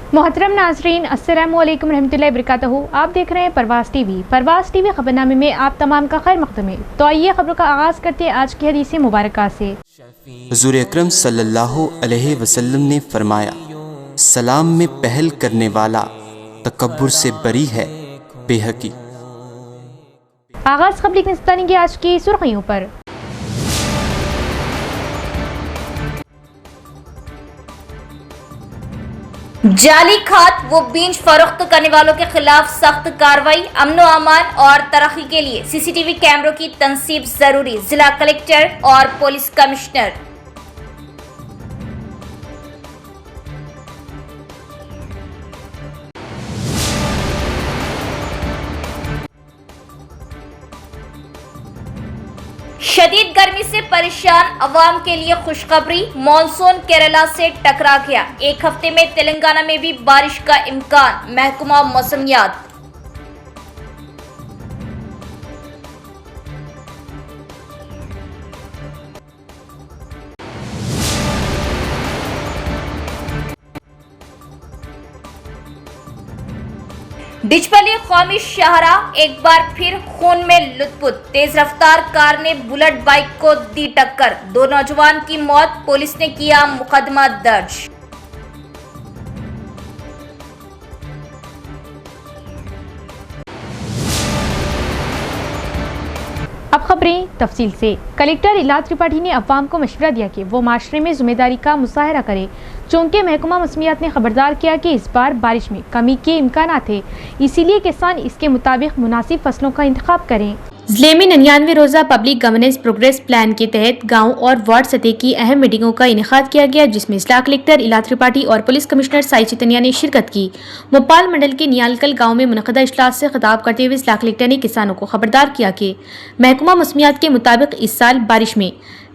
मोहतरम नाजरीन, अस्सलामु अलैकुम रहमतुल्लाहि वबरकातुहू। आप देख रहे हैं परवाज़ टीवी। परवाज़ टीवी खबरनामे में आप तमाम का खैर मक़दम है। तो आइए खबरों का आगाज़ करते हैं आज की हदीस मुबारक से। हुज़ूर अकरम सल्लल्लाहु अलैहि वसल्लम ने फरमाया, सलाम में पहल करने वाला तकब्बुर से बरी है। बेहकी। आगाज़ खबर लिखने आज की सुर्खियों पर। जाली खाद व बीज फरोख्त करने वालों के खिलाफ सख्त कार्रवाई। अमन अमान और तरक्की के लिए सीसीटीवी कैमरों की तनसीब जरूरी। जिला कलेक्टर और पुलिस कमिश्नर। शदीद गर्मी से परेशान अवाम के लिए खुशखबरी। मॉनसून केरला से टकरा गया। एक हफ्ते में तेलंगाना में भी बारिश का इम्कान। महकमा मौसमियात। डिचपली कौमी शाहरा एक बार फिर खून में लुत्पुत। तेज रफ्तार कार ने बुलेट बाइक को दी टक्कर। 2 नौजवान की मौत। पुलिस ने किया मुकदमा दर्ज। अब खबरें तफसील से। कलेक्टर इला त्रिपाठी ने अवाम को मशवरा दिया कि वो माशरे में जिम्मेदारी का मुजाहरा करे, चूँकि महकमा मौसमियात ने खबरदार किया कि इस बार बारिश में कमी के इम्कान थे, इसीलिए किसान इसके मुताबिक मुनासिब फसलों का इंतखाब करें। जिले में 99 रोज़ा पब्लिक गवर्नेंस प्रोग्रेस प्लान के तहत गांव और वार्ड सतह की अहम मीटिंगों का इनेकाद किया गया, जिसमें जिला कलेक्टर इला त्रिपाठी और पुलिस कमिश्नर साई चैतन्या ने शिरकत की। भोपाल मंडल के नियालकल गांव में मुनक़दा इजलास से खिताब करते हुए जिला कलेक्टर ने किसानों को खबरदार किया कि महकमा मौसमियात के मुताबिक इस साल बारिश में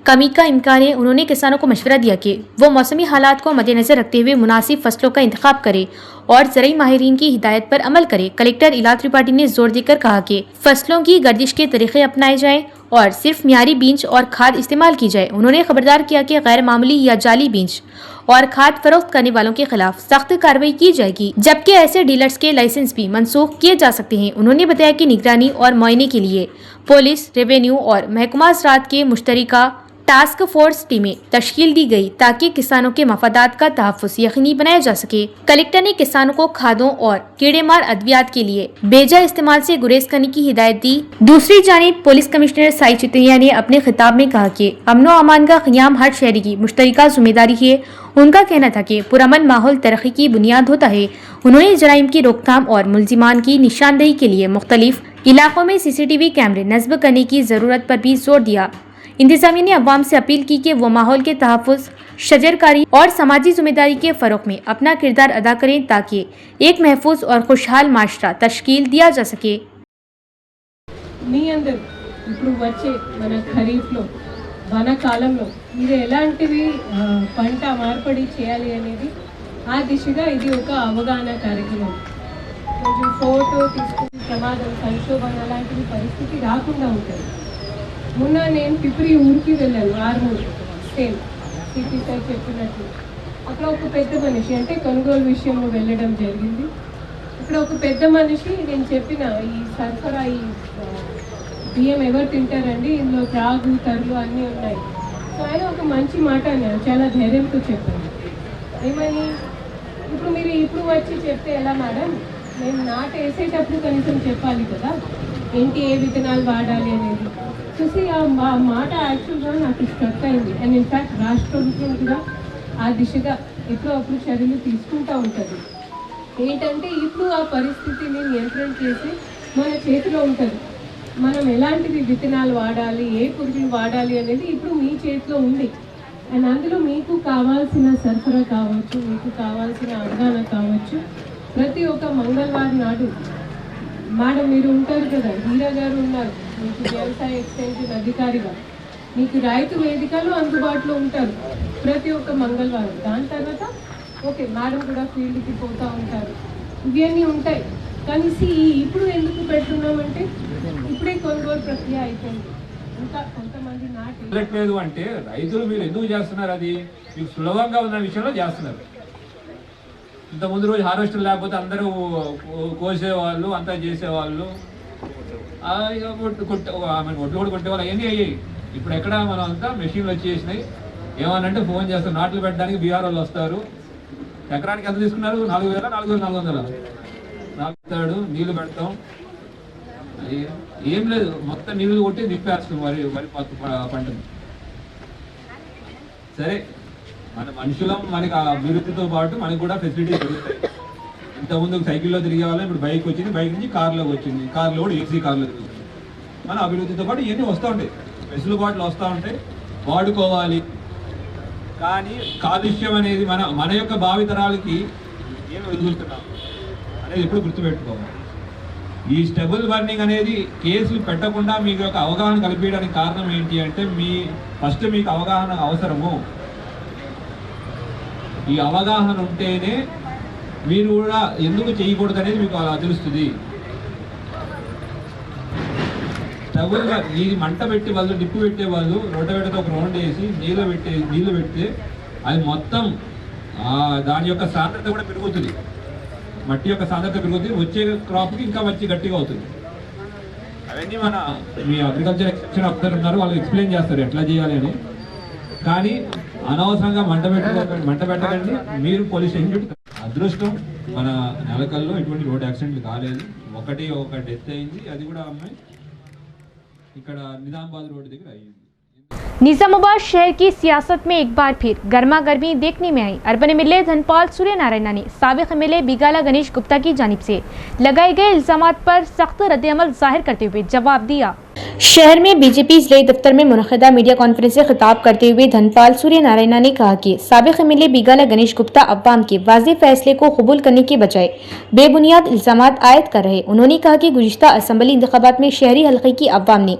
कमी का इम्कान है। उन्होंने किसानों को मशवरा दिया कि वो मौसमी हालात को मद्देनजर रखते हुए मुनासिब फसलों का इंतखाब करे और ज़राई माहिरीन की हिदायत पर अमल करे। कलेक्टर इला त्रिपाठी ने जोर देकर कहा कि फसलों की गर्दिश के तरीके अपनाए जाएं और सिर्फ मियारी बीज और खाद इस्तेमाल की जाए। उन्होंने खबरदार किया कि गैर मामूली या जाली बीज और खाद फरोख्त करने वालों के खिलाफ सख्त कार्रवाई की जाएगी, जबकि ऐसे डीलर्स के लाइसेंस भी मनसूख किए जा सकते हैं। उन्होंने बताया कि निगरानी और मुआयने के लिए पुलिस, रेवेन्यू और महकमा ज़राअत के मुश्तरका टास्क फोर्स टीमें तश्कील दी गई, ताकि किसानों के मफादात का तहफ़्फ़ुज़ यकीनी बनाया जा सके। कलेक्टर ने किसानों को खादों और कीड़ेमार अद्वियात के लिए बेजा इस्तेमाल से गुरेज करने की हिदायत दी। दूसरी जानिब पुलिस कमिश्नर साई चैतन्या ने अपने खिताब में कहा कि अमन अमान का क़याम हर शहरी की मुश्तरका जिम्मेदारी है। उनका कहना था कि पुरअमन माहौल तरक्की की बुनियाद होता है। उन्होंने जराइम की रोकथाम और मुल्जिमान की निशानदेही के लिए मुख्तलिफ इलाकों में CCTV कैमरे नस्ब करने की ज़रूरत पर भी जोर दिया। इंतजामिया ने अवाम से अपील की कि वो माहौल के तहफ़्फ़ुज़, शजरकारी और समाजी जिम्मेदारी के फ़रोग़ में अपना किरदार अदा करें, ताकि एक महफूज और खुशहाल माशरा तश्कील दिया जा सके। మీ అందరూ ఇప్పుడు వచ్చే మన ఖరీఫ్లో వానాకాలంలో మీరు ఎలాంటివి పంట మార్పిడి చేయాలి అనేది ఆ దిశగా ఇది ఒక అవగాహన కార్యక్రమం. కొంచెం ఫోటో తీసుకుని ప్రమాదం, సంక్షోభం అలాంటి పరిస్థితి రాకుండా ఉంటుంది. మొన్న నేను పిప్రి ఊరికి వెళ్ళాను, ఆర్మూర్ సేమ్ సిటీ సార్ చెప్పినట్టు. అక్కడ ఒక పెద్ద మనిషి అంటే కొనుగోలు విషయంలో వెళ్ళడం జరిగింది. ఇక్కడ ఒక పెద్ద మనిషి నేను చెప్పిన ఈ సరఫరా ఈ బియ్యం ఎవరు తింటారండి, ఇందులో త్రాగు తరులు అన్నీ ఉన్నాయి. సో ఆయన ఒక మంచి మాట అన్నారు, చాలా ధైర్యంతో చెప్పాను. ఏమని, ఇప్పుడు మీరు ఇప్పుడు వచ్చి చెప్తే ఎలా మేడం, నేను నాటు వేసేటప్పుడు కనీసం చెప్పాలి కదా ఏంటి ఏ విత్తనాలు వాడాలి అనేది. చూసి ఆ మాట యాక్చువల్గా నాకు స్ట్రక్ అయింది. అండ్ ఇన్ఫ్యాక్ట్ రాష్ట్రం కూడా ఆ దిశగా ఎప్పుడో అప్పుడు చర్యలు తీసుకుంటూ ఉంటుంది. ఏంటంటే ఇప్పుడు ఆ పరిస్థితిని నియంత్రణ చేసి మన చేతిలో ఉంటుంది. మనం ఎలాంటివి విత్తనాలు వాడాలి, ఏ పురుగులు వాడాలి అనేది ఇప్పుడు మీ చేతిలో ఉంది. అండ్ అందులో మీకు కావాల్సిన సరఫరా కావచ్చు, మీకు కావాల్సిన అవగాహన కావచ్చు. ప్రతి ఒక్క మంగళవారం నాడు మేడం మీరు ఉంటారు కదా, హీరా గారు ఉన్నారు మీకు వ్యవసాయ ఎక్స్టెన్షన్ అధికారిగా, మీకు రైతు వేదికలు అందుబాటులో ఉంటారు ప్రతి ఒక్క మంగళవారం. దాని తర్వాత ఓకే మేడం కూడా ఫీల్డ్కి పోతూ ఉంటారు, ఇవన్నీ ఉంటాయి. కానీ ఇప్పుడు ఎందుకు పెడుతున్నామంటే ఇప్పుడే కొనుగోలు ప్రక్రియ అయిపోయింది. ఇంకా కొంతమంది నాటలేదు అంటే రైతులు మీరు ఎందుకు చేస్తున్నారు, అది మీకు సులభంగా ఉన్న విషయంలో చేస్తున్నారు. ఇంత ముందు రోజు హార్వెస్టర్ లేకపోతే అందరూ కోసేవాళ్ళు, అంతా చేసేవాళ్ళు, ఒడ్లు కూడా కొట్టేవాళ్ళు, అవన్నీ అయ్యాయి. ఇప్పుడు ఎక్కడ మనం అంతా మెషిన్లు వచ్చేసినాయి. ఏమనంటే ఫోన్ చేస్తారు, నాట్లు పెట్టడానికి బీఆర్ వాళ్ళు వస్తారు. ఎకరానికి ఎంత తీసుకున్నారు? 4,400 నాటుతాడు, నీళ్లు పెడతాం, ఏం లేదు, మొత్తం నీళ్లు కొట్టి నింపేస్తాం వరి పంటను. సరే, మన మనుషులం, మనకి ఆ అభివృద్ధితో పాటు మనకు కూడా ఫెసిలిటీస్ దొరుకుతాయి. ఇంతకుముందు సైకిల్లో తిరిగే వాళ్ళం, ఇప్పుడు బైక్ వచ్చింది, బైక్ నుంచి కార్లోకి వచ్చింది, కార్లో కూడా ఏసీ కార్లో తిరుగుతుంది. మన అభివృద్ధితో పాటు ఇవన్నీ వస్తూ ఉంటాయి, వెసులుబాట్లు వస్తూ ఉంటాయి, వాడుకోవాలి. కానీ కాలుష్యం అనేది మన యొక్క భావితరాలకి ఏమి వదులుతున్నాం అనేది ఎప్పుడు గుర్తుపెట్టుకోవాలి. ఈ స్టెబుల్ బర్నింగ్ అనేది కేసులు పెట్టకుండా మీకు యొక్క అవగాహన కల్పించడానికి కారణం ఏంటి అంటే, ఫస్ట్ మీకు అవగాహన అవసరము. ఈ అవగాహన ఉంటేనే మీరు కూడా ఎందుకు చేయకూడదు అనేది మీకు అలా తెలుస్తుంది. స్టవ్గా ఈ మంట పెట్టే వాళ్ళు, డిప్పు పెట్టే వాళ్ళు రొట్టెతో ఒక రౌండ్ వేసి నీళ్ళు పెడితే అది మొత్తం దాని యొక్క సాంద్రత కూడా పెరుగుతుంది, మట్టి యొక్క సాంద్రత పెరుగుతుంది, వచ్చే క్రాప్కి ఇంకా మంచి గట్టిగా అవుతుంది. అవన్నీ మీ అగ్రికల్చర్ ఎక్స్టెన్షన్ ఆఫీసర్ ఉన్నారు, వాళ్ళు ఎక్స్ప్లెయిన్ చేస్తారు ఎట్లా చేయాలి అని. కానీ అనవసరంగా మంట పెట్టకండి. మీరు పోలీస్ స్టేషన్ అదృష్టం మన నెలకల్లో ఎటువంటి రోడ్ యాక్సిడెంట్లు కాలేదు. ఒక డెత్ అయింది, అది కూడా అమ్మాయి ఇక్కడ నిజామాబాద్ రోడ్ దగ్గర అయ్యింది. निजामाबाद शहर की सियासत में एक बार फिर गर्मा गर्मी देखने में आई। अर्बन एमएलए धनपाल सूर्यनारायण ने साबिक एमएलए बिगाला गणेश गुप्ता की जानिब से लगाए गए इल्जामात पर सख्त रद्द-ए-अमल जाहिर करते हुए जवाब दिया। शहर में बीजेपी जिले दफ्तर में मुनक़िदा मीडिया कॉन्फ्रेंस से खिताब करते हुए धनपाल सूर्यनारायण ने कहा कि साबिक एमएलए बिगाला गणेश गुप्ता अवाम के वाज़ेह फैसले को कबूल करने के बजाय बेबुनियाद इल्जामात आयद कर रहे। उन्होंने कहा कि गुज़िश्ता असम्बली इंतखाबात में शहरी हल्के की अवाम ने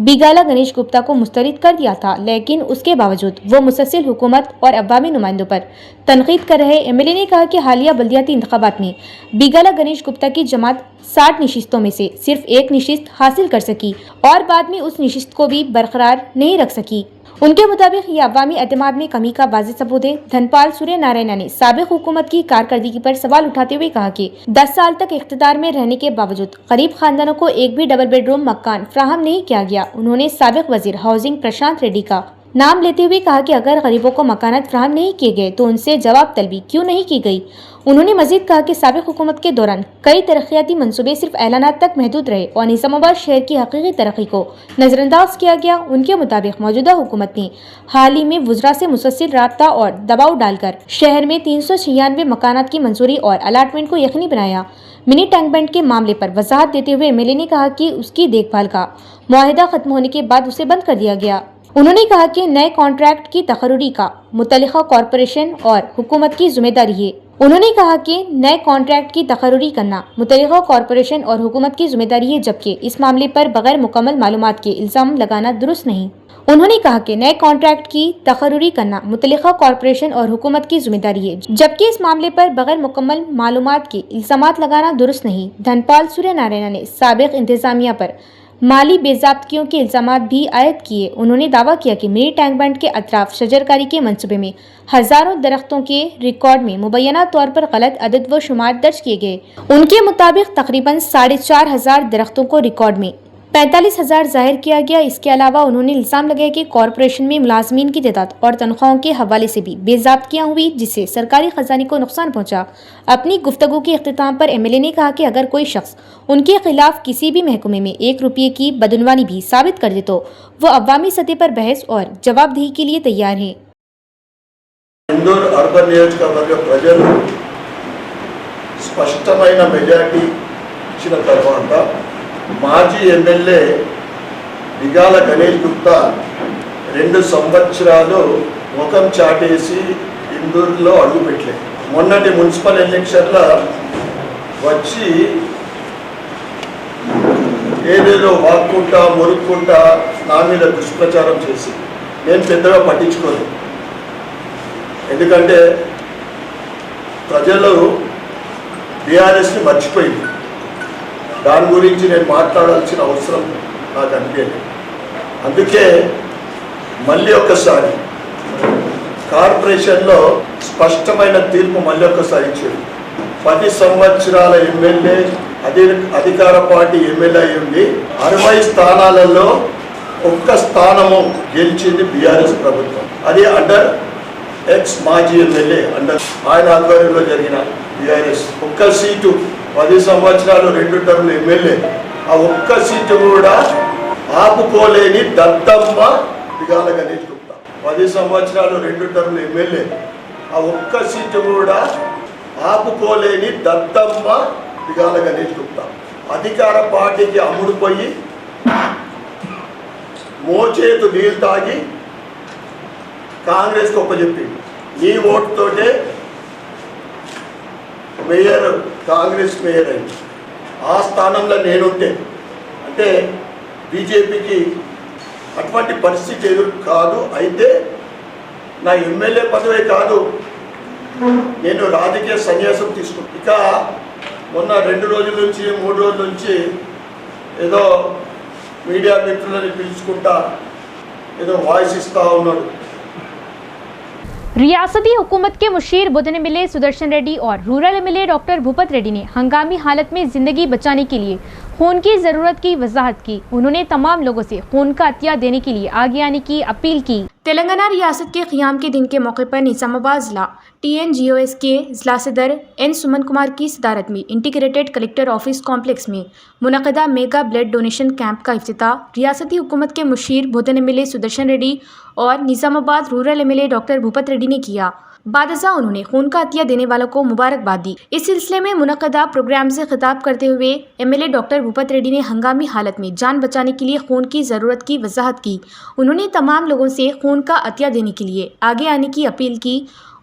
बिगाला गणेश गुप्ता को मुस्तरद कर दिया था, लेकिन उसके बावजूद वो मुसलसल हुकूमत और अवामी नुमाइंदों पर तनकीद कर रहे। एमएलए ने कहा कि हालिया बल्दियाती इंतखाबात में बिगाला गणेश गुप्ता की जमात 60 नशिस्तों में से सिर्फ 1 नशिस्त हासिल कर सकी और बाद में उस नशिस्त को भी बरकरार नहीं रख सकी। उनके मुताबिक ये अवामी एतमाद में कमी का वाज़ेह सबूत है। धनपाल सूर्यनारायण ने साबिक हुकूमत की कारकर्दगी पर सवाल उठाते हुए कहा कि 10 साल तक इख्तिदार में रहने के बावजूद गरीब खानदानों को एक भी डबल बेडरूम मकान फ्राहम नहीं किया गया। उन्होंने साबिक वजीर हाउसिंग प्रशांत रेड्डी का नाम लेते हुए कहा कि अगर गरीबों को मकानात फ्राहम नहीं किए गए तो उनसे जवाब तलबी क्यों नहीं की गई। उन्होंने मजीद कहा कि साबिक हुकूमत के दौरान कई तरक्याती मंसूबे सिर्फ ऐलानात तक महदूद रहे और निजामाबाद शहर की हकीकी तरक्की को नजरअंदाज किया गया। उनके मुताबिक मौजूदा हुकूमत ने हाल ही में वुज़रा से मुसलसल राब्ता और दबाव डालकर शहर में 396 मकानात की मंजूरी और अलाटमेंट को यकीनी बनाया। मिनी टैंक बैंड के मामले पर वजाहत देते हुए एमएलए ने कहा कि उसकी देखभाल का मुआहिदा खत्म होने के बाद उसे बंद कर दिया गया। उन्होंने कहा कि नए कॉन्ट्रैक्ट की तकर्री का मुतल्लिका कॉरपोरेशन और हुकूमत की जिम्मेदारी है। उन्होंने कहा कि नए कॉन्ट्रैक्ट की तकर्री करना मुतल्लिका कॉरपोरेशन और हुकूमत की जिम्मेदारी है, जबकि इस मामले पर बगैर मुकम्मल मालूमात के इल्ज़ाम लगाना दुरुस्त नहीं। उन्होंने कहा कि नए कॉन्ट्रैक्ट की तकर्री करना मुतल्लिका कॉरपोरेशन और हुकूमत की जिम्मेदारी है, जबकि इस मामले पर बगैर मुकम्मल मालूमात के इल्ज़ामात लगाना दुरुस्त नहीं। धनपाल सूर्यनारायण ने साबिक इंतजामिया पर माली बेज़ाब्तियों के इल्ज़ामात भी आयद किए। उन्होंने दावा किया कि मिनी टैंक बैंड के अतराफ शजरकारी के मंसूबे में हज़ारों दरख्तों के रिकॉर्ड में मुबैना तौर पर गलत अदद व शुमार दर्ज किए गए। उनके मुताबिक तकरीबन 4,500 दरख्तों को रिकॉर्ड में 45,000 जाहिर किया गया। इसके अलावा उन्होंने इल्ज़ाम लगाया कि कॉरपोरेशन में मुलाजमीन की तादाद और तनख्वाहों के हवाले से भी बेज़ाब्तियाँ हुई, जिससे सरकारी खजाने को नुकसान पहुँचा। अपनी गुफ्तगू के इख्तिताम पर एमएलए ने कहा कि अगर कोई शख्स उनके खिलाफ किसी भी महकमे में 1 रुपये की बदनवानी भी साबित कर दे तो वो अवामी सतह पर बहस और जवाबदेही के लिए तैयार है। इंदूर अर्बन नियोजकवर्ग प्रजలు స్పష్టమైన మెజారిటీ ఇచ్చిన తర్వాత మాజీ ఎమ్మెల్యే బిగాల గణేష్ గుప్తా 2 సంవత్సరాలు ముఖం చాటేసి ఇందూరులో అడుగుపెట్టలేదు. మొన్నటి మున్సిపల్ ఎలక్షన్లో వచ్చి ఏదేదో వాక్కుంటా మురుక్కుంటా నా మీద దుష్ప్రచారం చేసి నేను పెద్దగా పట్టించుకోలేదు. ఎందుకంటే ప్రజలు బీఆర్ఎస్ని మర్చిపోయింది. దాని గురించి నేను మాట్లాడాల్సిన అవసరం నాకు అనిపించలేదు. అందుకే మళ్ళీ ఒక్కసారి కార్పొరేషన్లో స్పష్టమైన తీర్పు మళ్ళీ ఒక్కసారి ఇచ్చారు. 10 సంవత్సరాల ఎమ్మెల్యే అధికార పార్టీ ఎమ్మెల్యే ఉండి 60 స్థానాలలో ఒక్క స్థానము గెలిచింది బీఆర్ఎస్ ప్రభుత్వం. అది అండర్ ఎక్స్ మాజీ ఎమ్మెల్యే అండర్ ఆయన ఆధ్వర్యంలో జరిగిన బీఆర్ఎస్ ఒక్క సీటు 10 సంవత్సరాలు 2 టర్ములు ఎమ్మెల్యే ఆ ఒక్క సీటు కూడా ఆపుకోలేని దద్దమ్మ బిగాల గణేష్ గుప్తా. 10 సంవత్సరాలు 2 టర్ములు ఎమ్మెల్యే ఆ ఒక్క సీటు కూడా ఆపుకోలేని దద్దమ్మ బిగాల గణేష్ గుప్తా అధికార పార్టీకి అమ్ముడుపోయి మోచేతు నీళ్ళు తాగి కాంగ్రెస్కి ఒప్పచెప్పింది. నీ ఓటుతోటే మేయర్ కాంగ్రెస్ మేయర్ అయింది. ఆ స్థానంలో నేనుంటే అంటే బీజేపీకి అటువంటి పరిస్థితి ఎదురు కాదు. అయితే నా ఎమ్మెల్యే పదవే కాదు, నేను రాజకీయ సన్యాసం తీసుకుంటాను. ఇక మొన్న 2 రోజుల నుంచి 3 రోజుల నుంచి ఏదో మీడియా మిత్రులని పిలుచుకుంటా ఏదో వాయిస్ ఇస్తా ఉన్నాడు. रियासती हुकूमत के मुशीर बुधन मिले सुदर्शन रेड्डी और rural MLA doctor Bhupat Reddy ने हंगामी हालत में जिंदगी बचाने के लिए खून की ज़रूरत की वजाहत की। उन्होंने तमाम लोगों से खून का अतिया देने के लिए आगे आने की अपील की। तेलंगाना रियासत के क़याम के दिन के मौके पर निज़ामाबाद ज़िला TNGOS के ज़िला सदर N सुमन कुमार की सदारत में इंटीग्रेटेड कलेक्टर ऑफिस कॉम्प्लेक्स में मुनक़दा मेगा ब्लड डोनेशन कैंप का इफ्तिताह रियासती हुकूमत के मुशीर बुधन एमएलए सुदर्शन रेड्डी और Nizamabad rural MLA doctor Bhupat Reddy ने किया। बादशाह उन्होंने खून का अतिया देने वालों को मुबारकबाद दी। इस सिलसिले में मुनक़दा प्रोग्राम से खिताब करते हुए एमएलए डॉक्टर भूपत रेड्डी ने हंगामी हालत में जान बचाने के लिए खून की ज़रूरत की वजाहत की। उन्होंने तमाम लोगों से खून का अतिया देने के लिए आगे आने की अपील की।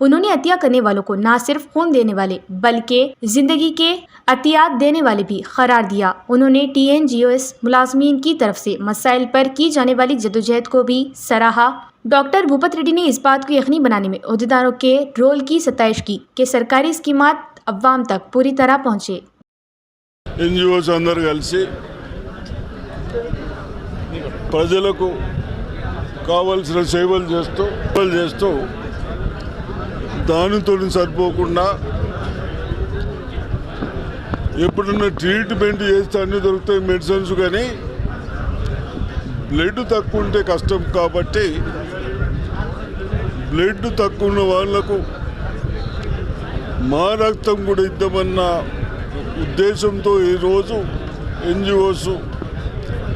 उन्होंने अतिया करने वालों को न सिर्फ खून देने वाले बल्कि जिंदगी के अतियात देने वाले भी करार दिया। उन्होंने TNGOS मुलाजमीन की तरफ से मसाइल पर की जाने वाली जदोजहद को भी सराहा। डॉक्टर भूपत रेड्डी ने इस बात को यकीनी बनाने में अहदेदारों के रोल की सताइश की कि सरकारी स्कीमात अवाम तक पूरी तरह पहुँचे। NGOs అందరూ కలిసి ప్రజలకు కావాల్సిన సేవలు చేస్తూ దానితో సరిపోకుండా ఎప్పుడన్నా ట్రీట్మెంట్ చేస్తే అన్నీ దొరుకుతాయి మెడిసిన్స్, కానీ బ్లడ్ తక్కువ ఉంటే కష్టం. కాబట్టి బ్లడ్ తక్కువ ఉన్న వాళ్లకు మా రక్తం కూడా ఇద్దామన్న ఉద్దేశంతో ఈరోజు NGOs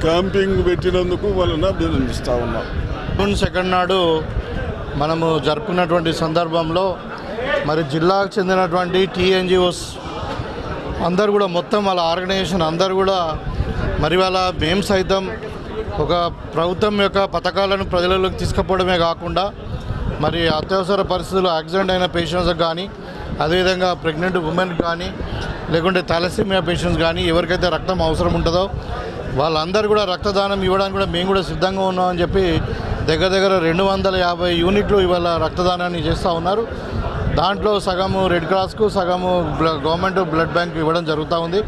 క్యాంపింగ్ పెట్టినందుకు వాళ్ళని అభినందిస్తూ ఉన్నాం. జూన్ 2 నాడు మనము జరుపుకున్నటువంటి సందర్భంలో మరి జిల్లాకు చెందినటువంటి TNGOs అందరూ కూడా మొత్తం వాళ్ళ ఆర్గనైజేషన్ అందరూ కూడా మరి వాళ్ళ మేము సైతం ఒక ప్రభుత్వం యొక్క పథకాలను ప్రజలలోకి తీసుకుపోవడమే కాకుండా మరి అత్యవసర పరిస్థితుల్లో యాక్సిడెంట్ అయిన పేషెంట్స్కి కానీ అదేవిధంగా ప్రెగ్నెంట్ ఉమెన్కి కానీ లేకుంటే థాలసీమియా పేషెంట్స్ కానీ ఎవరికైతే రక్తం అవసరం ఉంటుందో వాళ్ళందరూ కూడా రక్తదానం ఇవ్వడానికి కూడా మేము కూడా సిద్ధంగా ఉన్నామని చెప్పి దగ్గర 250 యూనిట్లు ఇవాళ రక్తదానాన్ని చేస్తూ ఉన్నారు. దాంట్లో సగము రెడ్ క్రాస్కు సగము గవర్నమెంట్ బ్లడ్ బ్యాంక్ ఇవ్వడం జరుగుతూ ఉంది.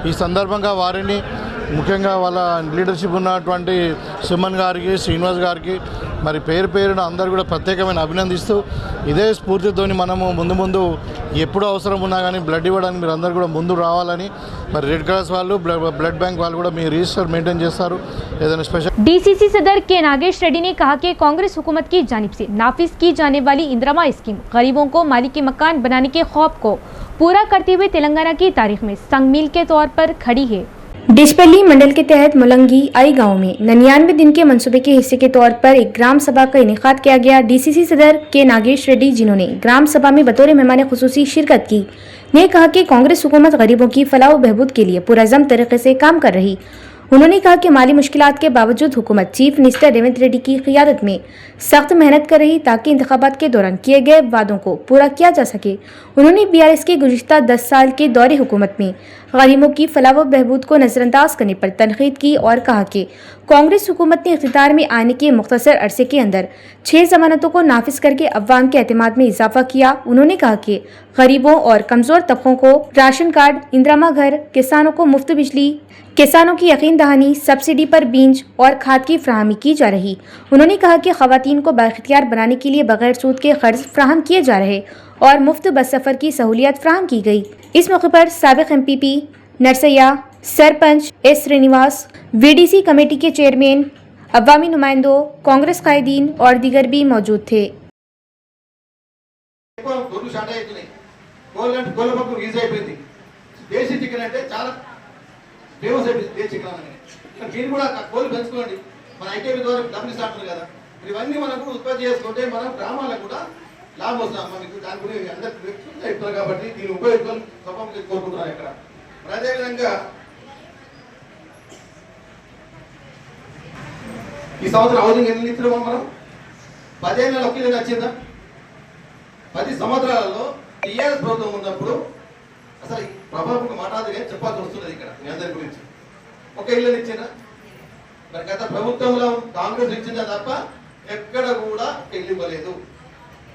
ఈ సందర్భంగా వారిని ముఖ్యంగా వాళ్ళ లీడర్షిప్ ఉన్నటువంటి సుమన్ గారికి శ్రీనివాస్ గారికి మరి పేరున అందరూ కూడా ప్రత్యేకమైన అభినందిస్తూ ఇదే స్ఫూర్తితోని మనము ముందు ఎప్పుడు అవసరం ఉన్నా కానీ బ్లడ్ ఇవ్వడానికి మీరు అందరూ కూడా ముందు రావాలని మరి రెడ్ క్రాస్ వాళ్ళు బ్లడ్ बैंक వాళ్ళు కూడా మీ రిజిస్టర్ మెయింటైన్ చేస్తారు. ఏదైనా స్పెషల్ DCC सदर के नागेश रेड्डी ने कहा कि कांग्रेस हुकूमत की जानिब से नाफिज की जाने वाली इंदिरा स्कीम गरीबों को मालिकी मकान बनाने के ख्वाब को पूरा करते हुए तेलंगाना की तारीख में संगमील के तौर पर खड़ी है। डिशपल्ली मंडल के तहत मुलंगी आई गांव में 99 दिन के मंसूबे के हिस्से के तौर पर एक ग्राम सभा का इनेकाद किया गया। DCC सदर के नागेश रेड्डी जिन्होंने ग्राम सभा में बतौर मेहमान खुसूसी शिरकत की ने कहा कि कांग्रेस हुकूमत गरीबों की फलाह व बहबूद के लिए पुरअज़म तरीके से काम कर रही। उन्होंने कहा कि माली मुश्किलात के बावजूद हुकूमत चीफ मिनिस्टर रेवंत रेड्डी की क़ियादत में सख्त मेहनत कर रही ताकि इंतखाबात के दौरान किए गए वादों को पूरा किया जा सके। उन्होंने BRS के गुज़िश्ता 10 साल के दौरे हुकूमत में गरीबों की फलाह व बहबूद को नज़रअंदाज करने पर तनकीद की और कहा कि कांग्रेस हुकूमत ने इख्तियार में आने के मुख्तसर अरसे के अंदर 6 ज़मानतों को नाफिज करके अवाम के एतमाद में इजाफा किया। उन्होंने कहा कि गरीबों और कमज़ोर तबकों को राशन कार्ड, इंदिरा घर, किसानों को मुफ्त बिजली, किसानों की यकीन दहानी, सब्सिडी पर बीज और खाद की फ्राहमी की जा रही। उन्होंने कहा कि खवातीन को बाइख्तियार बनाने के लिए बगैर सूद के कर्ज फ्राहम किए जा रहे और मुफ्त बस सफ़र की सहूलियत फ्राहम की गई। इस मौके पर साबिक MPP Narsaiah, sarpanch S Srinivas, VDC committee के चेयरमैन, अवामी नुमाइंदों, कांग्रेस कायदीन और दीगर भी मौजूद थे। ఫేమస్ అయిపోయింది దేశీ చికెన్ అని. మీరు కూడా కోళ్ళు పెంచుకోండి. మన ఐకేపీ ద్వారా డబ్బులు ఇస్తాంటారు కదా, ఇవన్నీ మనకు ఉత్పత్తి చేసుకుంటే మన గ్రామాలకు కూడా లాభం వస్తుంది. మనకు దాని గురించి అందరికీ చెప్తారు కాబట్టి దీన్ని ఉపయోగించుకొని సభకి కోరుకుంటున్నాను. ఇక్కడ మరి అదేవిధంగా ఈ సంవత్సరం హౌసింగ్ ఎన్ని ఇస్తున్నామో మనం 10 ఏళ్ళ ఒక్కీలు వచ్చిందా? 10 సంవత్సరాలలో టీఆర్ఎస్ ప్రభుత్వం ఉన్నప్పుడు అసలు ప్రభావం మాట్లాడదుగా చెప్పాల్సి వస్తున్నది. ఇక్కడ మీ అందరి గురించి ఒక ఇల్లు ఇచ్చిందా? మరి గత ప్రభుత్వంలో కాంగ్రెస్ ఇచ్చిందా తప్ప ఎక్కడ కూడా ఇల్లు ఇవ్వలేదు.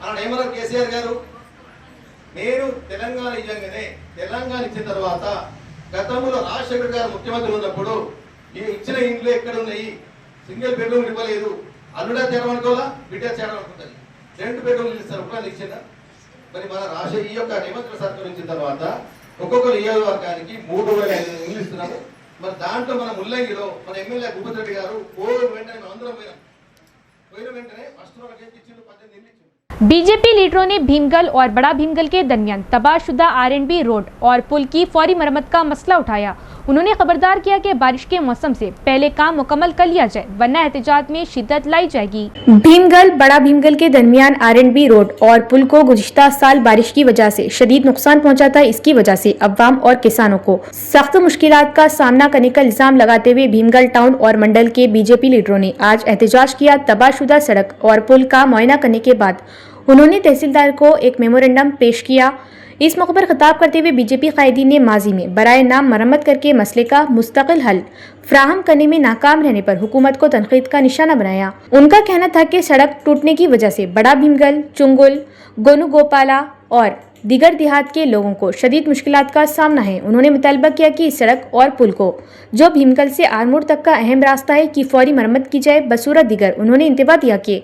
అలా ఏమన్నారు కేసీఆర్ గారు, నేను తెలంగాణ ఇవ్వగానే తెలంగాణ ఇచ్చిన తర్వాత గతంలో రాజశేఖర్ గారు ముఖ్యమంత్రి ఉన్నప్పుడు ఈ ఇచ్చిన ఇంట్లో ఎక్కడ ఉన్నాయి, సింగిల్ బెడ్రూమ్ ఇవ్వలేదు. అల్లుడా తేడం అనుకోవాలా, బిడ్డ తేడం అనుకుంటుంది. 2 బెడ్రూమ్లు ఇస్తారు, ఒకళ్ళు ఇచ్చిందా? మరి మన రాష్ట్ర ఈ యొక్క రేవంత్ సర్కార్ ఇచ్చిన తర్వాత ఒక్కొక్క నియోజకవర్గానికి 3,500 ఇల్లు ఇస్తున్నారు. మరి దాంట్లో మన ముల్లంగిలో మన ఎమ్మెల్యే భూపతి రెడ్డి గారు వెంటనే అందరం పోయిన వెంటనే ఫస్ట్ వాళ్ళకి ఇచ్చిండు 18 ఇల్లు ఇచ్చిండు. बीजेपी लीडरों ने भीमगल और बड़ा भीमगल के दरमियान तबाहशुदा R&B रोड और पुल की फौरी मरम्मत का मसला उठाया। उन्होंने खबरदार किया कि बारिश के मौसम से पहले काम मुकम्मल कर लिया जाए, वरना एहतजाज में शिद्दत लाई जाएगी। भीमगल बड़ा भीमगल के दरमियान R&B रोड और पुल को गुज़िश्ता साल बारिश की वजह से शदीद नुकसान पहुंचा था। इसकी वजह से अवाम और किसानों को सख्त मुश्किलात का सामना करने का इल्जाम लगाते हुए भीमगल टाउन और मंडल के बीजेपी लीडरों ने आज एहतजाज किया। तबाहशुदा सड़क और पुल का मुआयना करने के बाद उन्होंने तहसीलदार को एक मेमोरेंडम पेश किया। इस मौके पर खिताब करते हुए बीजेपी कायदीन ने माजी में बराए नाम मरम्मत करके मसले का मुस्तकिल हल फ्राहम करने में नाकाम रहने पर हुकूमत को तनकीद का निशाना बनाया। उनका कहना था कि सड़क टूटने की वजह से बड़ा भीमगल, चुंगुल, गोनू गोपाला और दीगर देहात के लोगों को शदीद मुश्किलात का सामना है। उन्होंने मुतालबा किया कि इस सड़क और पुल को जो भीमगल से आरमूर तक का अहम रास्ता है की फौरी मरम्मत की जाए। बसूरत दीगर उन्होंने इंतबाह दिया कि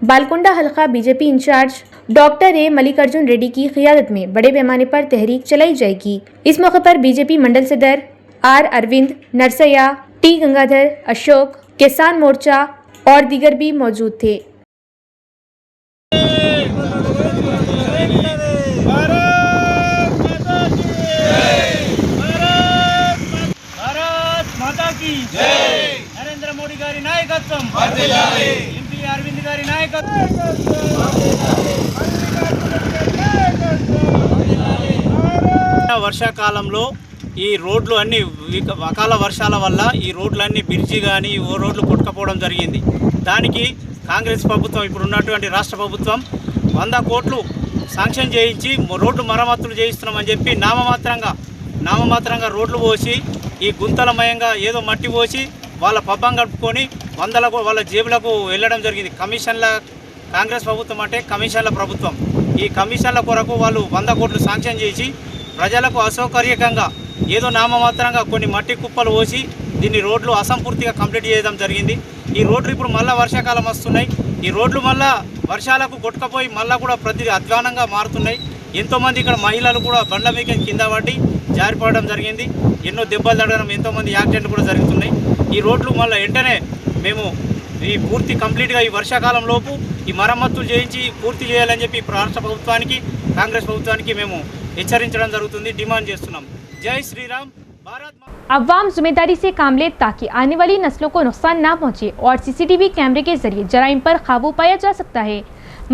बालकोंडा हल्का BJP incharge doctor A Mallikarjun Reddy की क़ियादत में बड़े पैमाने पर तहरीक चलाई जाएगी। इस मौके पर बीजेपी मंडल सदर R अरविंद, नरसैया, T गंगाधर, अशोक, किसान मोर्चा और दीगर भी मौजूद थे। నరేంద్ర మోడీ గారి నాయకత్వం, ఎంపీ అరవింద్ గారి నాయకత్వం. వర్షాకాలంలో ఈ రోడ్లు అన్ని అకాల వర్షాల వల్ల ఈ రోడ్లన్నీ బ్రిడ్జి కానీ ఓ రోడ్లు కొట్టుకపోవడం జరిగింది. దానికి కాంగ్రెస్ ప్రభుత్వం, ఇప్పుడు ఉన్నటువంటి రాష్ట్ర ప్రభుత్వం 100 కోట్లు శాంక్షన్ చేయించి రోడ్లు మరమ్మతులు చేయిస్తున్నామని చెప్పి నామమాత్రంగా రోడ్లు పోసి ఈ గుంతలమయంగా ఏదో మట్టి పోసి వాళ్ళ పబ్బం గడుపుకొని వాళ్ళ జేబులకు వెళ్ళడం జరిగింది. కాంగ్రెస్ ప్రభుత్వం అంటే కమిషన్ల ప్రభుత్వం. ఈ కమిషన్ల కొరకు వాళ్ళు 100 కోట్లు శాంక్షన్ చేసి ప్రజలకు అసౌకర్యకంగా ఏదో నామమాత్రంగా కొన్ని మట్టి కుప్పలు పోసి దీన్ని రోడ్లు అసంపూర్తిగా కంప్లీట్ చేయడం జరిగింది. ఈ రోడ్లు ఇప్పుడు మళ్ళీ వర్షాకాలం వస్తున్నాయి. ఈ రోడ్లు మళ్ళీ వర్షాలకు కొట్టుకపోయి మళ్ళీ కూడా ప్రతి అధ్వానంగా మారుతున్నాయి. ఎంతోమంది ఇక్కడ మహిళలు కూడా బండ్ల మీద కింద పడి జారిపడడం జరిగింది. ఎన్నో దెబ్బలు తగ్గడం, ఎంతోమంది యాక్సిడెంట్లు కూడా జరుగుతున్నాయి. ఈ రోడ్లు మళ్ళీ వెంటనే మేము ఈ పూర్తి కంప్లీట్గా ఈ వర్షాకాలం లోపు ఈ మరమ్మతులు చేయించి పూర్తి చేయాలని చెప్పి రాష్ట్ర ప్రభుత్వానికి, కాంగ్రెస్ ప్రభుత్వానికి మేము హెచ్చరించడం జరుగుతుంది, డిమాండ్ చేస్తున్నాం. జై శ్రీరామ్. భారత్ अवाम जिम्मेदारी से काम ले ताकि आने वाली नस्लों को नुकसान ना पहुंचे और CCTV कैमरे के जरिए जराइम पर काबू पाया जा सकता है।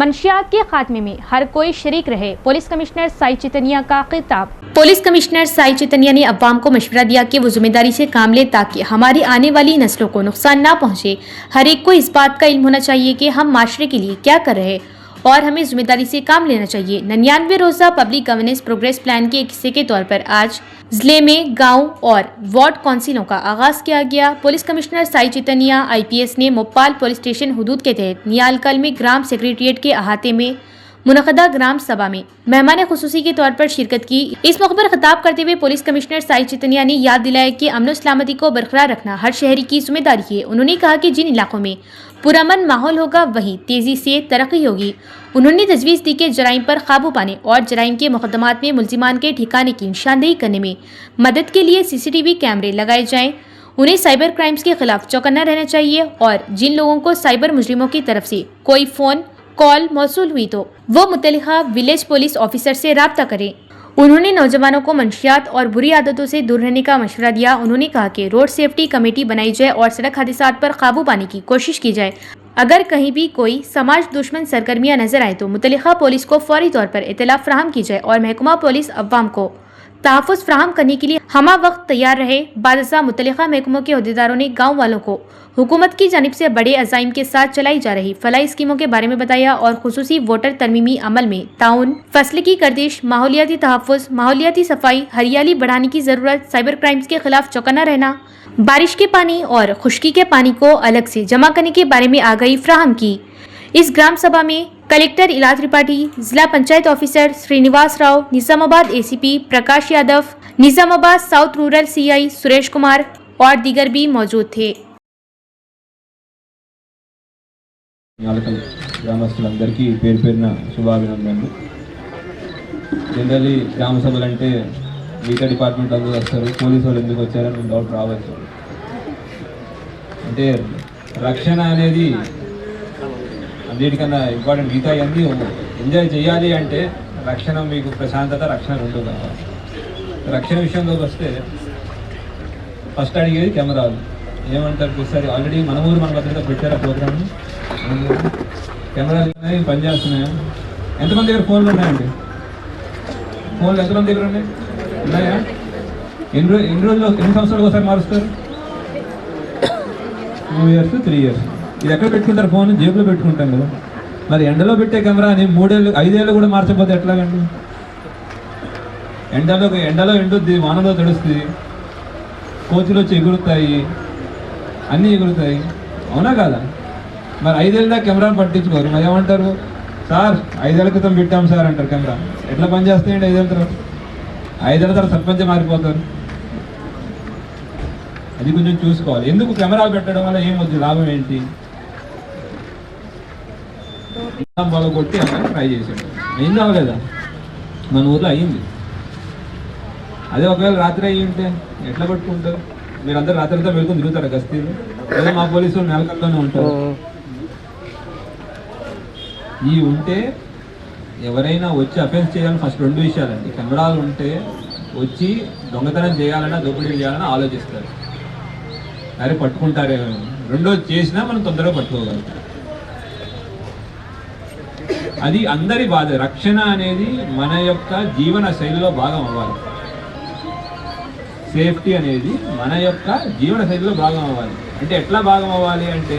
मंशियात के खात्मे में हर कोई शरीक रहे। पुलिस कमिश्नर साई चितनिया का खिताब। पुलिस कमिश्नर साई चितनिया ने अवाम को मशवरा दिया कि वो जिम्मेदारी से काम ले ताकि हमारी आने वाली नस्लों को नुकसान ना पहुंचे। हर एक को इस बात का इल्म होना चाहिए कि हम माशरे के लिए क्या कर रहे हैं और हमें जिम्मेदारी से काम लेना चाहिए। 99वें रोज़ा पब्लिक गवर्नेंस प्रोग्रेस प्लान के एक हिस्से के तौर पर आज जिले में गांव और वार्ड काउंसिलों का आगाज किया गया। पुलिस कमिश्नर साई चितनिया IPS ने मोपाल पुलिस स्टेशन हुदूद के तहत नियालकल में ग्राम सेक्रेटेरिएट के अहाते में मुनक़दा ग्राम सभा में मेहमान खुसूसी के तौर पर शिरकत की। इस मौके पर खिताब करते हुए पुलिस कमिश्नर साई चितनिया ने याद दिलाया कि अमन सलामती को बरकरार रखना हर शहरी की जिम्मेदारी है। उन्होंने कहा कि जिन इलाकों में पुरअमन माहौल होगा वहीं तेजी से तरक्की होगी। उन्होंने तजवीज़ दी कि जराइम पर काबू पाने और जराइम के मुकदमात में मुल्जिमान के ठिकाने की निशानदेही करने में मदद के लिए CCTV कैमरे लगाए जाएं। उन्हें साइबर क्राइम्स के खिलाफ चौकन्ना रहना चाहिए और जिन लोगों को साइबर मुजरिमों की तरफ से कोई फ़ोन कॉल मौसूल हुई तो वो मुतल्लिका विलेज पुलिस ऑफिसर से राब्ता करें। उन्होंने नौजवानों को मंशियात और बुरी आदतों से दूर रहने का मशवरा दिया। उन्होंने कहा कि रोड सेफ्टी कमेटी बनाई जाए और सड़क हादसात पर काबू पाने की कोशिश की जाए। अगर कहीं भी कोई समाज दुश्मन सरगर्मियां नजर आए तो मुतल्लिका पुलिस को फौरी तौर पर इत्तला फराहम की जाए और महकमा पुलिस अवाम को तहफ़्फ़ुज़ फराहम करने के लिए हमा वक्त तैयार रहे। बादशाह मुतल्लिका महकमों के अहदेदारों ने गाँव वालों को हुकूमत की जानिब से बड़े अज़ाइम के साथ चलाई जा रही फलाही स्कीमों के बारे में बताया और खुसूसी वोटर तरमीमी अमल में ताउन, फसल की गर्दिश, माहौलियाती तहफ़्फ़ुज़, माहौलियाती सफाई, हरियाली बढ़ाने की ज़रूरत, साइबर क्राइम्स के खिलाफ चौकन्ना रहना, बारिश के पानी और खुश्की के पानी को अलग से जमा करने के बारे में आगाही फ्राहम की। इस ग्राम सभा में कलेक्टर इला त्रिपाठी, जिला panchayat officer Srinivas Rao, Nizamabad ACP Prakash Yadav, Nizamabad south rural CI Suresh Kumar और दीगर भी मौजूद थे। గ్రామస్తులందరికీ పేరు పేరున శుభాభినందనలు. జనరల్లీ గ్రామ సభలు అంటే మిగతా డిపార్ట్మెంట్ అందరూ వస్తారు, పోలీసు వాళ్ళు ఎందుకు వచ్చారని డౌట్ రావచ్చు. అంటే రక్షణ అనేది అన్నిటికన్నా ఇంపార్టెంట్. మిగతా అన్నీ ఎంజాయ్ చేయాలి అంటే రక్షణ, మీకు ప్రశాంతత, రక్షణ రెండు కావాలి. రక్షణ విషయంలోకి వస్తే ఫస్ట్ అడిగేది కెమెరాలు. ఏమంటారు ఒకసారి ఆల్రెడీ మన ఊరు మన భద్రత పెట్టారా ప్రోగ్రామ్? కెమెరాలు ఉన్నాయి, పనిచేస్తున్నాయా? ఎంతమంది దగ్గర ఫోన్లు ఉన్నాయండి? ఫోన్లు ఎంతమంది దగ్గర ఉన్నాయా? ఎన్ని రోజులు, ఎన్ని సంవత్సరాలు ఒకసారి మారుస్తారు? 2 years 3 years. ఇది ఎక్కడ పెట్టుకుంటారు? ఫోన్ జేబులో పెట్టుకుంటాం కదా. మరి ఎండలో పెట్టే కెమెరాని 3 ఏళ్ళు 5 ఏళ్ళు కూడా మార్చకపోతే ఎట్లాగండి? ఎండలో ఎండుద్ది, వానలో తడుస్తుంది, కోతులు వచ్చి ఎగురుతాయి, అన్నీ ఎగురుతాయి, అవునా కాదా? మరి 5 ఏళ్ళ దాకా కెమెరాను పట్టించుకోరు. మరి ఏమంటారు? సార్ 5 ఏళ్ళ క్రితం పెట్టాం సార్ అంటారు. కెమెరా ఎట్లా పనిచేస్తాయండి 5 ఏళ్ళ తర్వాత? 5 ఏళ్ళ తర్వాత సర్పంచ్ మారిపోతారు. అది కొంచెం చూసుకోవాలి. ఎందుకు కెమెరాలు పెట్టడం వల్ల ఏమొద్దు, లాభం ఏంటి? బాగా కొట్టి అలా ట్రై చేసాడు. అయింది అవ్వలేదా? మన ఊర్లో అయ్యింది. అదే ఒకవేళ రాత్రి అయ్యి ఉంటే ఎట్లా పట్టుకుంటారు? మీరందరూ రాత్రితో వెళ్కొని తిరుగుతారు గస్తీలు, లేదా మా పోలీసులు నెలకల్లోనే ఉంటారు. ఈ ఉంటే ఎవరైనా వచ్చి అఫెన్స్ చేయాలని ఫస్ట్ 2 విషయాలండి. కెమెరాలు ఉంటే వచ్చి దొంగతనం చేయాలన్నా, దోపిడీ చేయాలన్నా ఆలోచిస్తారు. అరే పట్టుకుంటారే, రెండోది చేసినా మనం తొందరగా పట్టుకోగలం. అది అందరి బాధ. రక్షణ అనేది మన యొక్క జీవన శైలిలో భాగం అవ్వాలి. సేఫ్టీ అనేది మన యొక్క జీవన శైలిలో భాగం అవ్వాలి. అంటే ఎట్లా భాగం అవ్వాలి అంటే,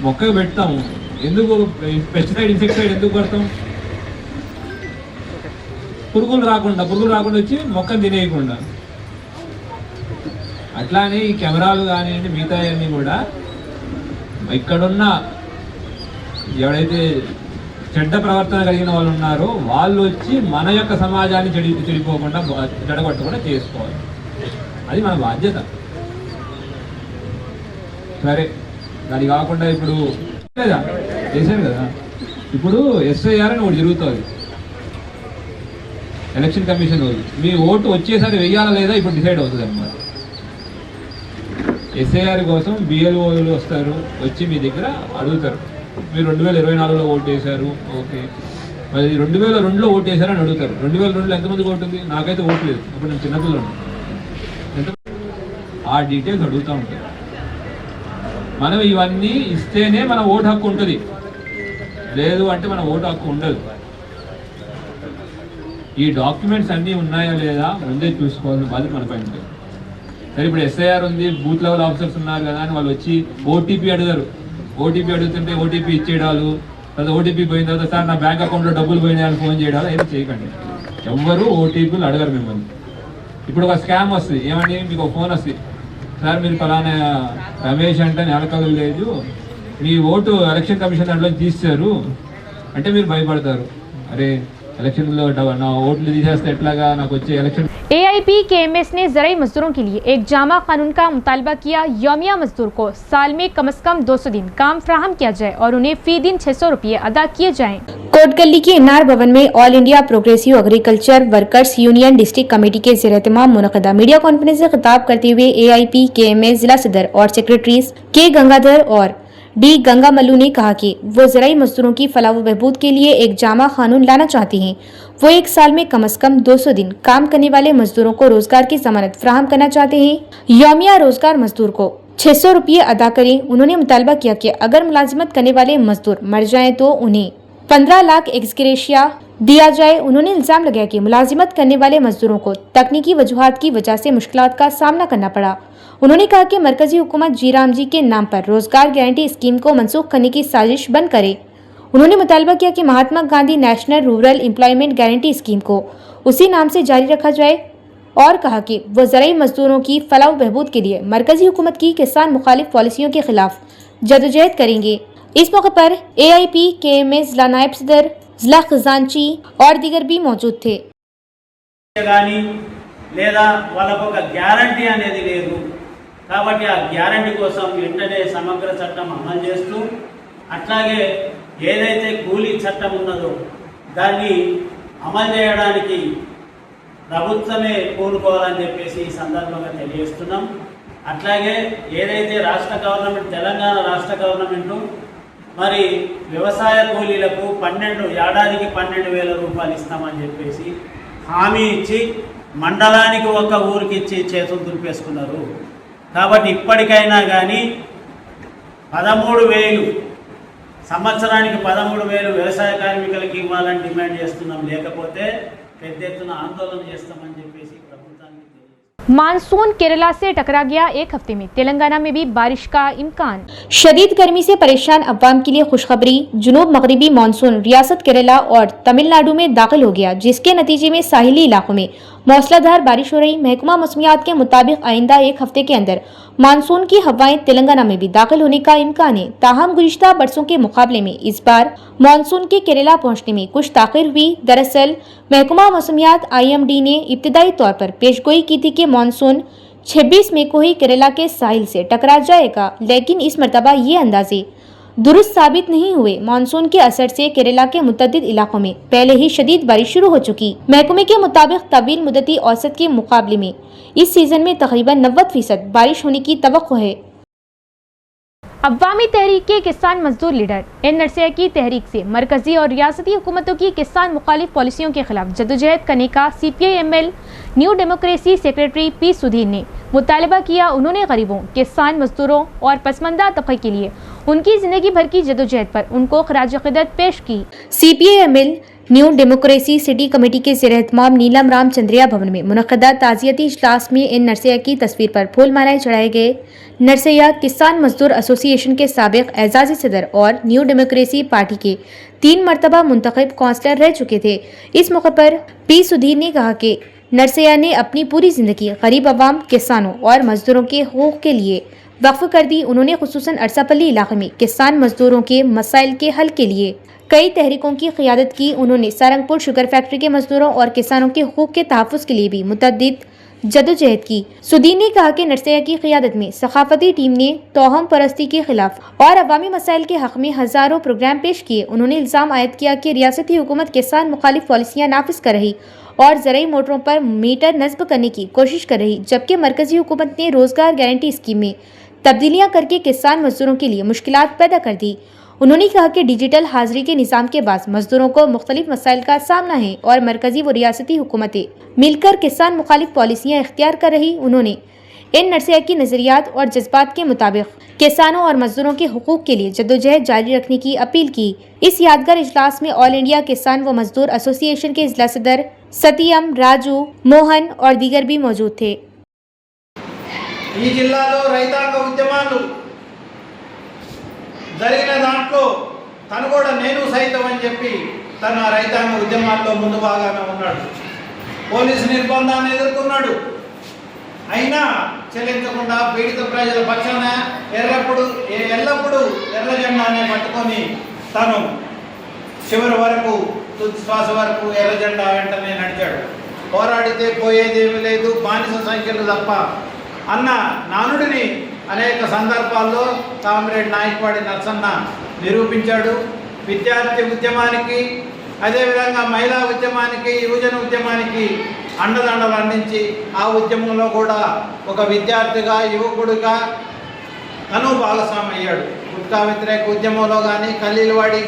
మొక్కకు పెడతాము, ఎందుకు పెస్టిసైడ్ ఇన్సెక్టిసైడ్ ఎందుకు పడతాం? పురుగులు రాకుండా వచ్చి మొక్కను తినేయకుండా. అట్లానే ఈ కెమెరాలు కానివ్వండి, మిగతా అన్నీ కూడా ఇక్కడున్న ఎవరైతే చెడ్డ ప్రవర్తన కలిగిన వాళ్ళు ఉన్నారో వాళ్ళు వచ్చి మన యొక్క సమాజాన్ని చెడిపోకుండా, చెడగొట్టకుండా చేసుకోవాలి. అది మన బాధ్యత. సరే, దాని కాకుండా ఇప్పుడు లేదా చేశాను కదా, ఇప్పుడు SIR అని ఒకటి జరుగుతుంది, ఎలక్షన్ కమిషన్ వాళ్ళు. మీ ఓటు వచ్చేసరి వెయ్యాలా లేదా ఇప్పుడు డిసైడ్ అవుతుంది అన్నమాట. SIR కోసం BLOలు వస్తారు, వచ్చి మీ దగ్గర అడుగుతారు, మీరు 2024లో ఓటు వేశారు, ఓకే, మరి 2002లో ఓటు వేశారని అడుగుతారు. 2002లో ఎంతమందికి ఓటు ఉంది? నాకైతే ఓటు లేదు, అప్పుడు నేను చిన్నపిల్లలు. ఆ డీటెయిల్స్ అడుగుతూ ఉంటారు. మనం ఇవన్నీ ఇస్తేనే మన ఓటు హక్కు ఉంటుంది, లేదు అంటే మన ఓటు హక్కు ఉండదు. ఈ డాక్యుమెంట్స్ అన్నీ ఉన్నాయా లేదా ముందే చూసుకోవాల్సిన బాధ్యత మన పైన ఉంటుంది. సరే, ఇప్పుడు SIR ఉంది, బూత్ లెవెల్ ఆఫీసర్స్ ఉన్నారు కదా అని వాళ్ళు వచ్చి OTP అడుగుతారు. OTP అడుగుతుంటే OTP ఇచ్చేయడాలు, తర్వాత OTP పోయిన తర్వాత సార్ నా బ్యాంక్ అకౌంట్లో డబ్బులు పోయినాయని ఫోన్ చేయడాలు ఏది చేయకండి. ఎవ్వరూ OTPలు అడగరు మిమ్మల్ని. ఇప్పుడు ఒక స్కామ్ వస్తుంది, ఏమని మీకు ఒక ఫోన్ వస్తుంది, సార్ మీరు ఫలానా రమేష్ అంటే నెలకలు లేదు, మీ ఓటు ఎలక్షన్ కమిషన్ దాంట్లో తీస్తారు అంటే మీరు భయపడతారు, అరే इलेक्शन ना वोट एट्लागा नाकु वच्चे इलेक्शन। AIPKMS ने ज़राई मजदूरों के लिए एक जामा कानून का मुतालबा किया। यौमिया मजदूर को साल में कम से कम 200 दिन काम फ्राहम किया जाए और उन्हें फी दिन 600 रुपये अदा किए जाएं। कोटगली के इनार भवन में all India progressive agriculture workers union district committee के ज़ेर-ए-एहतमाम मुनक़दा मीडिया कॉन्फ्रेंस से खिताब करते हुए AIPKMS जिला सदर और सेक्रेटरीज के गंगाधर और डी गंगा मल्लू ने कहा कि वो ज़राई मजदूरों की फलाह व बहबूद के लिए एक जामा कानून लाना चाहती हैं। वो एक साल में कम से कम 200 दिन काम करने वाले मजदूरों को रोजगार की जमानत फ्राहम करना चाहते हैं। यौमिया रोजगार मजदूर को 600 रुपये अदा करें। उन्होंने मुतालबा किया कि अगर मुलाजिमत करने वाले मजदूर मर जाएं तो उन्हें 15 लाख एक्सग्रेशिया दिया जाए। उन्होंने इल्जाम लगाया कि मुलाजिमत करने वाले मजदूरों को तकनीकी वजूहात की वजह से मुश्किलात का सामना करना पड़ा। उन्होंने कहा कि मरकजी हुकूमत जीराम जी के नाम पर रोजगार गारंटी स्कीम को मनसूख करने की साजिश बंद करे। उन्होंने मुतालबा किया कि Mahatma Gandhi national rural employment guarantee scheme को उसी नाम से जारी रखा जाए और कहा कि वो ज़राई मजदूरों की फलाह व बहबूद के लिए मरकजी हुकूमत की किसान मुखालिफ पॉलिसियों के खिलाफ जदोजहद करेंगे। इस मौके पर AIPKMS जिला नायब सदर, जिला खजांची और दीगर भी मौजूद थे। లేదా వాళ్ళకు ఒక గ్యారంటీ అనేది లేదు కాబట్టి ఆ గ్యారంటీ కోసం వెంటనే సమగ్ర చట్టం అమలు చేస్తూ అట్లాగే ఏదైతే కూలీ చట్టం ఉన్నదో దాన్ని అమలు చేయడానికి ప్రభుత్వమే పూనుకోవాలని చెప్పేసి ఈ సందర్భంగా తెలియజేస్తున్నాం। అట్లాగే ఏదైతే రాష్ట్ర గవర్నమెంట్ తెలంగాణ రాష్ట్ర గవర్నమెంట్ మరి వ్యవసాయ కూలీలకు ఏడాదికి 12,000 రూపాయలు ఇస్తామని చెప్పేసి హామీ ఇచ్చి మండలానికి ఒక ఊరికి ఇచ్చి చేతులు దులిపేసుకున్నారు। కాబట్టి ఇప్పటికైనా కానీ 13,000 సంవత్సరానికి 13,000 వ్యవసాయ కార్మికులకు ఇవ్వాలని డిమాండ్ చేస్తున్నాం, లేకపోతే పెద్ద ఎత్తున ఆందోళన చేస్తామని చెప్పేసి ప్రభుత్వానికి मानसून केरला से टकरा गया। एक हफ्ते में तेलंगाना में भी बारिश का इम्कान। शदीद गर्मी से परेशान अवाम के लिए खुशखबरी। जुनूब मगरिबी मानसून रियासत केरला और तमिलनाडु में दाखिल हो गया, जिसके नतीजे में साहिली इलाकों में मौसलाधार बारिश हो रही। महकमा मौसमियात के मुताबिक आइंदा एक हफ्ते के अंदर मानसून की हवाएं तेलंगाना में भी दाखिल होने का इम्कान है। ताहम गुज़िश्ता बरसों के मुकाबले में इस बार मानसून के केरला पहुंचने में कुछ ताख़ीर हुई। दरअसल महकमा मौसमियात IMD ने इब्तदाई तौर पर पेशगोई की थी कि मानसून 26 मई को ही केरला के साहिल से टकरा जाएगा, लेकिन इस मरतबा ये अंदाजे दुरुस्त साबित नहीं हुए। मानसून के असर से केरला के मुतअद्दिद इलाकों में पहले ही शदीद बारिश शुरू हो चुकी। महकमे के मुताबिक तवील मुद्दती औसत के मुकाबले में इस सीजन में तकरीबन 90% बारिश होने की तवक्को है। अवामी तहरीक के किसान मजदूर लीडर एन नरसिया की तहरीक से मरकजी और रियासती हुकूमतों की किसान मुखालिफ पॉलिसियों के खिलाफ जदोजहद करने का CPI-ML new democracy secretary P Sudhir ने मुतालबा किया। उन्होंने गरीबों, किसान मजदूरों और पसमानदा तबके के लिए उनकी जिंदगी भर की जदोजहद पर उनको खराज अक़ीदत पेश की। CPI-ML new democracy city committee के ज़ेर-ए-एहतमाम नीलम राम चंद्रिया भवन में मुनक़दा ताज़ियती इजलास में एन नरसिया की तस्वीर पर फूल मालाएं चढ़ाए गए। नरसिया किसान मजदूर एसोसिएशन के साबिक़ एजाज़ी सदर और न्यू डेमोक्रेसी पार्टी के 3 मरतबा मुंतखब काउंसलर रह चुके थे। इस मौके पर P सुधीर ने कहा कि नरसिया ने अपनी पूरी ज़िंदगी गरीब अवाम, किसानों और मजदूरों के हकूक़ के लिए वक्फ कर दी। उन्होंने खुसूसन अरसापल्ली इलाके में किसान मजदूरों के मसाइल के हल के लिए कई तहरीकों की क़ियादत की। उन्होंने सारंगपुर शुगर फैक्ट्री के मजदूरों और किसानों के हकूक़ के तहफ़्फ़ुज़ के लिए भी मुतअद्दिद जदोजहद की। सुधीर ने कहा कि नरसिया की क़ियादत में सखाफती टीम ने तोहम परस्ती के खिलाफ और अवामी मसाइल के हक़ में हज़ारों प्रोग्राम पेश किए। उन्होंने इल्ज़ाम आयद किया कि रियासती हुकूमत किसान मुखालिफ पॉलिसियाँ नाफिज कर रही और ज़राई मोटरों पर मीटर नस्ब करने की कोशिश कर रही, जबकि मरकजी हुकूमत ने रोज़गार गारंटी स्कीम में तब्दीलियाँ करके किसान मजदूरों के लिए मुश्किलात पैदा कर दी। उन्होंने कहा कि डिजिटल हाजिरी के निज़ाम के बाद मजदूरों को मुख्तलिफ मसाइल का सामना है और मरकजी व रियासती हुकूमतें मिलकर किसान मुखालिफ पॉलिसियाँ इख्तियार कर रही। उन्होंने एन नरसिया की नज़रियात और जज्बात के मुताबिक किसानों और मजदूरों के हकूक़ के लिए जदोजहद जारी रखने की अपील की। इस यादगार इजलास में ऑल इंडिया किसान व मजदूर एसोसिएशन के जिला सदर सत्यम, राजू, मोहन और दीगर भी मौजूद थे। ఈ జిల్లాలో రైతాంగ ఉద్యమాలు జరిగిన దాంట్లో తను కూడా నేను సైతం అని చెప్పి తన రైతాంగ ఉద్యమాల్లో ముందు భాగానే ఉన్నాడు। పోలీసు నిర్బంధాన్ని ఎదుర్కొన్నాడు, అయినా చెల్లించకుండా పీడిత ప్రజల పక్షాన ఎల్లప్పుడూ ఎర్ర జెండానే పట్టుకొని తను చివరి వరకు తుది శ్వాస వరకు ఎర్ర జెండా వెంటనే నడిచాడు. పోరాడితే పోయేదేమీ లేదు, బానిస సంఖ్యలు తప్ప అన్న నానుడిని అనేక సందర్భాల్లో కామ్రేడ్ నాయకవాడి నరసన్న నిరూపించాడు. విద్యార్థి ఉద్యమానికి, అదేవిధంగా మహిళా ఉద్యమానికి, యువజన ఉద్యమానికి అండదండలు అందించి ఆ ఉద్యమంలో కూడా ఒక విద్యార్థిగా, యువకుడిగా తను భాగస్వామి అయ్యాడు. గుట్కా వ్యతిరేక ఉద్యమంలో కానీ, కల్లీలవాడి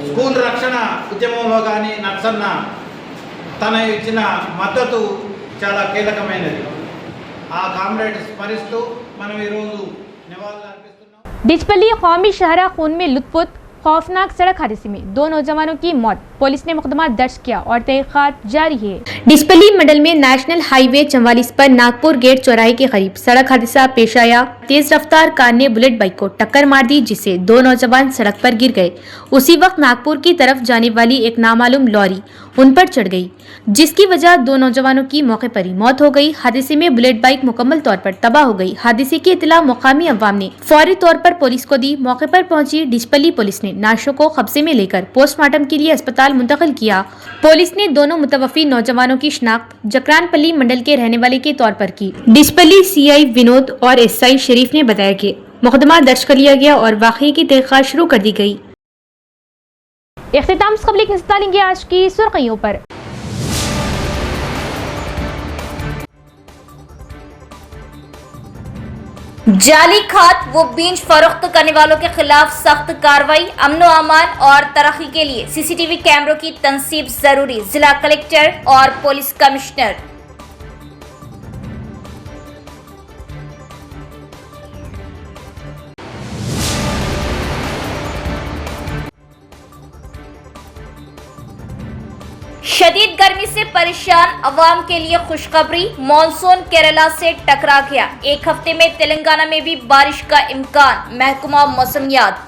స్కూల్ రక్షణ ఉద్యమంలో కానీ నరసన్న తన ఇచ్చిన మద్దతు చాలా కీలకమైనది. ఆ కామ్రేడ్ స్మరిస్తూ మనం ఈరోజు నివాళులు అర్పిస్తున్నాం. डिचपल्ली कौमी शहरा खून में लुत्फुत खौफनाक सड़क हादसे में 2 नौजवानों की मौत, पुलिस ने मुकदमा दर्ज किया और तहकीकात जारी है। डिचपल्ली मंडल में नेशनल हाईवे 44 पर नागपुर गेट चौराहे के करीब सड़क हादसा पेश आया। तेज रफ्तार कार ने बुलेट बाइक को टक्कर मार दी, जिससे 2 नौजवान सड़क पर गिर गए। उसी वक्त नागपुर की तरफ जाने वाली एक नामालूम लॉरी उन पर चढ़ गई, जिसकी वजह 2 नौजवानों की मौके पर ही मौत हो गई। हादसे में बुलेट बाइक मुकम्मल तौर पर तबाह हो गई। हादसे की इतला मुकामी अवाम ने फौरी तौर पर पुलिस को दी। मौके पर पहुंची डिचपल्ली पुलिस ने नाशों को कब्जे में लेकर पोस्टमार्टम के लिए अस्पताल मुंतकिल किया। पुलिस ने दोनों मुतवफ़ी नौजवानों की शिनाख्त जकरानपल्ली मंडल के रहने वाले के तौर पर की। डिचपल्ली सीआई विनोद और एसआई शरीफ ने बताया कि मुकदमा दर्ज कर लिया गया और वाक़ये की तहकीकात शुरू कर दी गई। इख्तिताम से क़बल एक नज़र डालेंगे आज की सुर्खियों पर। जाली खाद व बीज फरोख्त करने वालों के खिलाफ सख्त कार्रवाई, अमनो अमान और तरक्की के लिए सीसीटीवी कैमरों की तनसीब जरूरी, जिला कलेक्टर और पुलिस कमिश्नर। शदीद गर्मी से परेशान अवाम के लिए खुशखबरी, मॉनसून केरला से टकरा गया। 1 हफ्ते में तेलंगाना में भी बारिश का इम्कान, महकमा मौसमियात।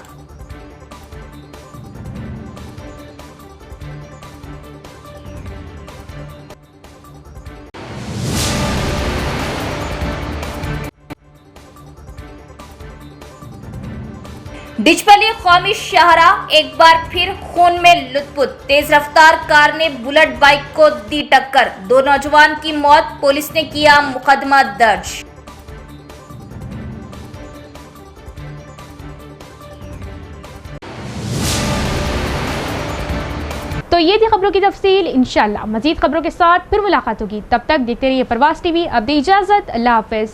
डिचपल्ली कौमी शहरा एक बार फिर खून में लुत्फुत, तेज रफ्तार कार ने बुलेट बाइक को दी टक्कर, 2 नौजवान की मौत, पुलिस ने किया मुकदमा दर्ज। तो ये थी खबरों की तफसील। इंशाल्लाह मजीद खबरों के साथ फिर मुलाकात होगी। तब तक देखते रहिए प्रवास टीवी। अब दी इजाजत, अल्लाह हाफिज।